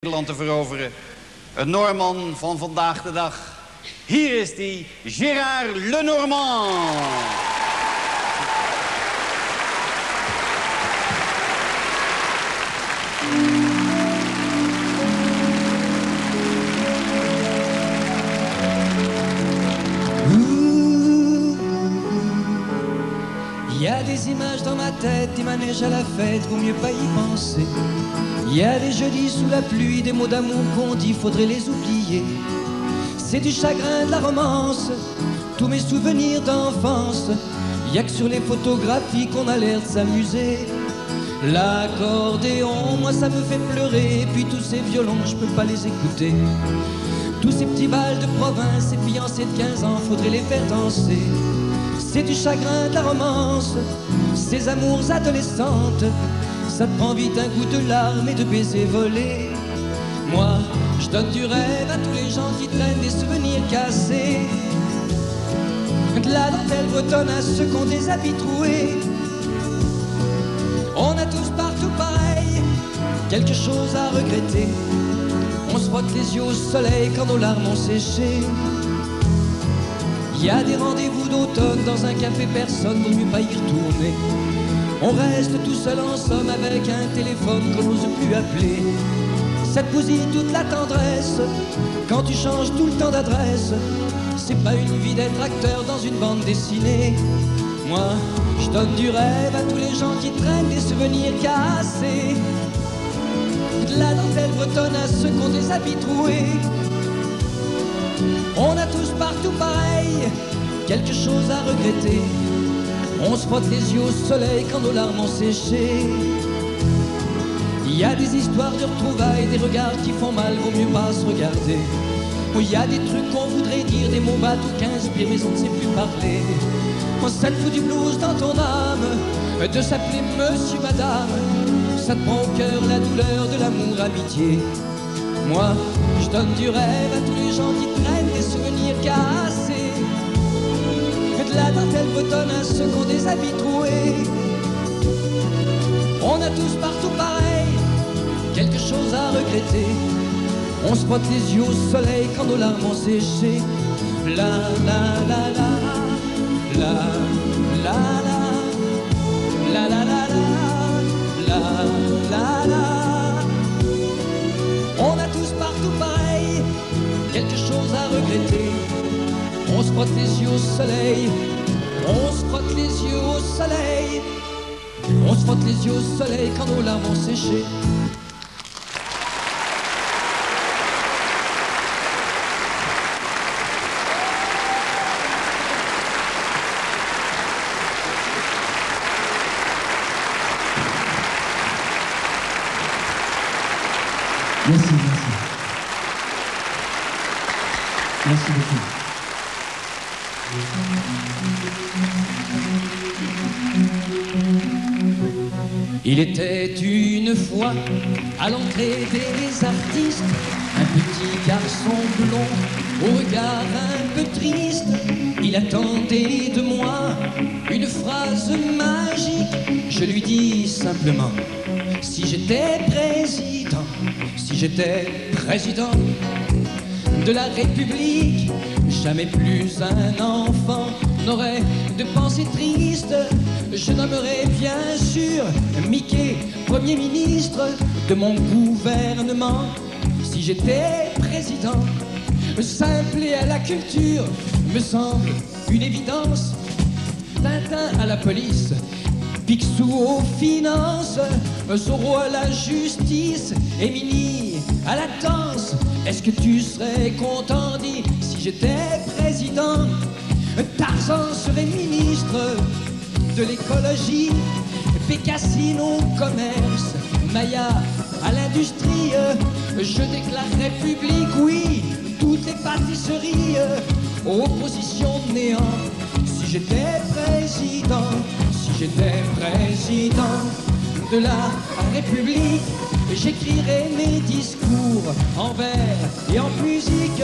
Nederland te veroveren. Een Noorman van vandaag de dag. Hier is die, Gérard Lenormand. Il y a des images dans ma tête, des manèges à la fête, vaut mieux pas y penser. Il y a des jeudis sous la pluie, des mots d'amour qu'on dit, faudrait les oublier. C'est du chagrin, de la romance, tous mes souvenirs d'enfance. Il y a que sur les photographies qu'on a l'air de s'amuser. L'accordéon, moi ça me fait pleurer, et puis tous ces violons, je peux pas les écouter. Tous ces petits bals de province, ces fiancés de 15 ans, faudrait les faire danser. C'est du chagrin, de la romance, ces amours adolescentes. Ça te prend vite un coup de larmes et de baisers volés. Moi, je donne du rêve à tous les gens qui traînent des souvenirs cassés. De la dentelle bretonne à ceux qui ont des habits troués. On a tous partout pareil, quelque chose à regretter. On se frotte les yeux au soleil quand nos larmes ont séché. Il y a des rendez-vous d'automne dans un café, personne, vaut mieux pas y retourner. On reste tout seul en somme avec un téléphone qu'on n'ose plus appeler. Ça te bousille toute la tendresse quand tu changes tout le temps d'adresse. C'est pas une vie d'être acteur dans une bande dessinée. Moi, je donne du rêve à tous les gens qui traînent des souvenirs cassés. De la dentelle bretonne à ceux qui ont des habits troués. On a tous partout pareil, quelque chose à regretter. On se frotte les yeux au soleil quand nos larmes ont séché. Il y a des histoires de retrouvailles, des regards qui font mal, vaut mieux pas se regarder. Il y a des trucs qu'on voudrait dire, des mots bateaux qui inspirent, mais on ne sait plus parler. Ça te fout du blues dans ton âme, de s'appeler monsieur, madame. Ça te prend au cœur la douleur de l'amour, amitié. Moi, je donne du rêve à tous les gens qui traînent des souvenirs cassés. De la dentelle bretonne à ceux qui ont des habits troués. On a tous partout pareil, quelque chose à regretter. On se frotte les yeux au soleil quand nos larmes ont séché. La la la la, la la la, la la la la, la la la. On a tous partout pareil, quelque chose à regretter. On se frotte les yeux au soleil, on se frotte les yeux au soleil. On se frotte les yeux au soleil quand nos larmes ont séché. Merci, merci. Merci beaucoup. Il était une fois à l'entrée des artistes un petit garçon blond au regard un peu triste. Il attendait de moi une phrase magique. Je lui dis simplement: si j'étais président, si j'étais président de la République, jamais plus un enfant n'aurait de pensée triste. Je nommerais bien sûr Mickey Premier ministre de mon gouvernement. Si j'étais président, simple et à la culture me semble une évidence. Tintin à la police, Picsou aux finances, Zorro à la justice et Minnie à la danse. Est-ce que tu serais content, dis, si j'étais président? Tarzan serait ministre de l'écologie, Bécassine au commerce, Maya à l'industrie. Je déclare République, oui, toutes les pâtisseries, opposition de néant. Si j'étais président, si j'étais président de la République, j'écrirais mes discours en vers et en musique.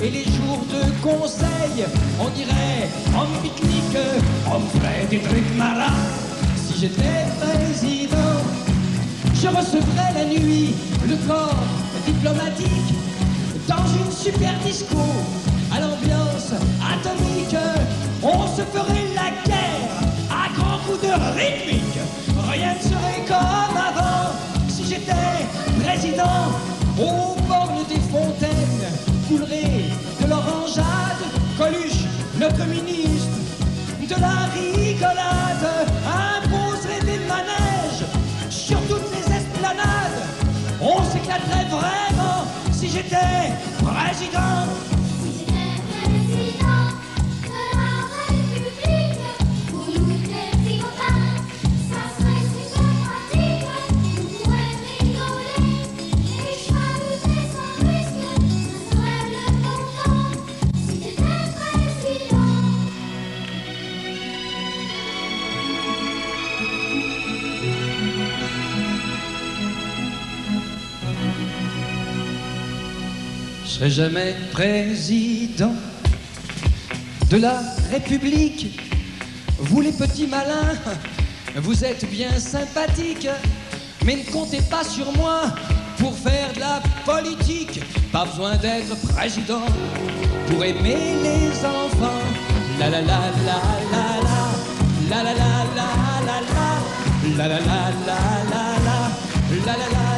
Et les jours de conseil, on irait en pique-nique, on ferait des trucs marrants. Si j'étais président, je recevrais la nuit le corps diplomate disco, à l'ambiance atomique, on se ferait la guerre à grands coups de rythmique. Rien ne serait comme avant si j'étais président. Aux bornes des fontaines coulerait de l'orangeade. Coluche, notre ministre, de la rigolade, imposerait des manèges sur toutes les esplanades. On s'éclaterait vraiment si j'étais président. Si j'étais président de la République, pour nous les psychopathes, ça serait super pratique. On pourrait rigoler et chahuter sans risque. Ça serait le bon temps si j'étais président. Je serai jamais président de la République. Vous les petits malins, vous êtes bien sympathiques, mais ne comptez pas sur moi pour faire de la politique. Pas besoin d'être président pour aimer les enfants. La la la la la la la la la la la la la la la la la la la la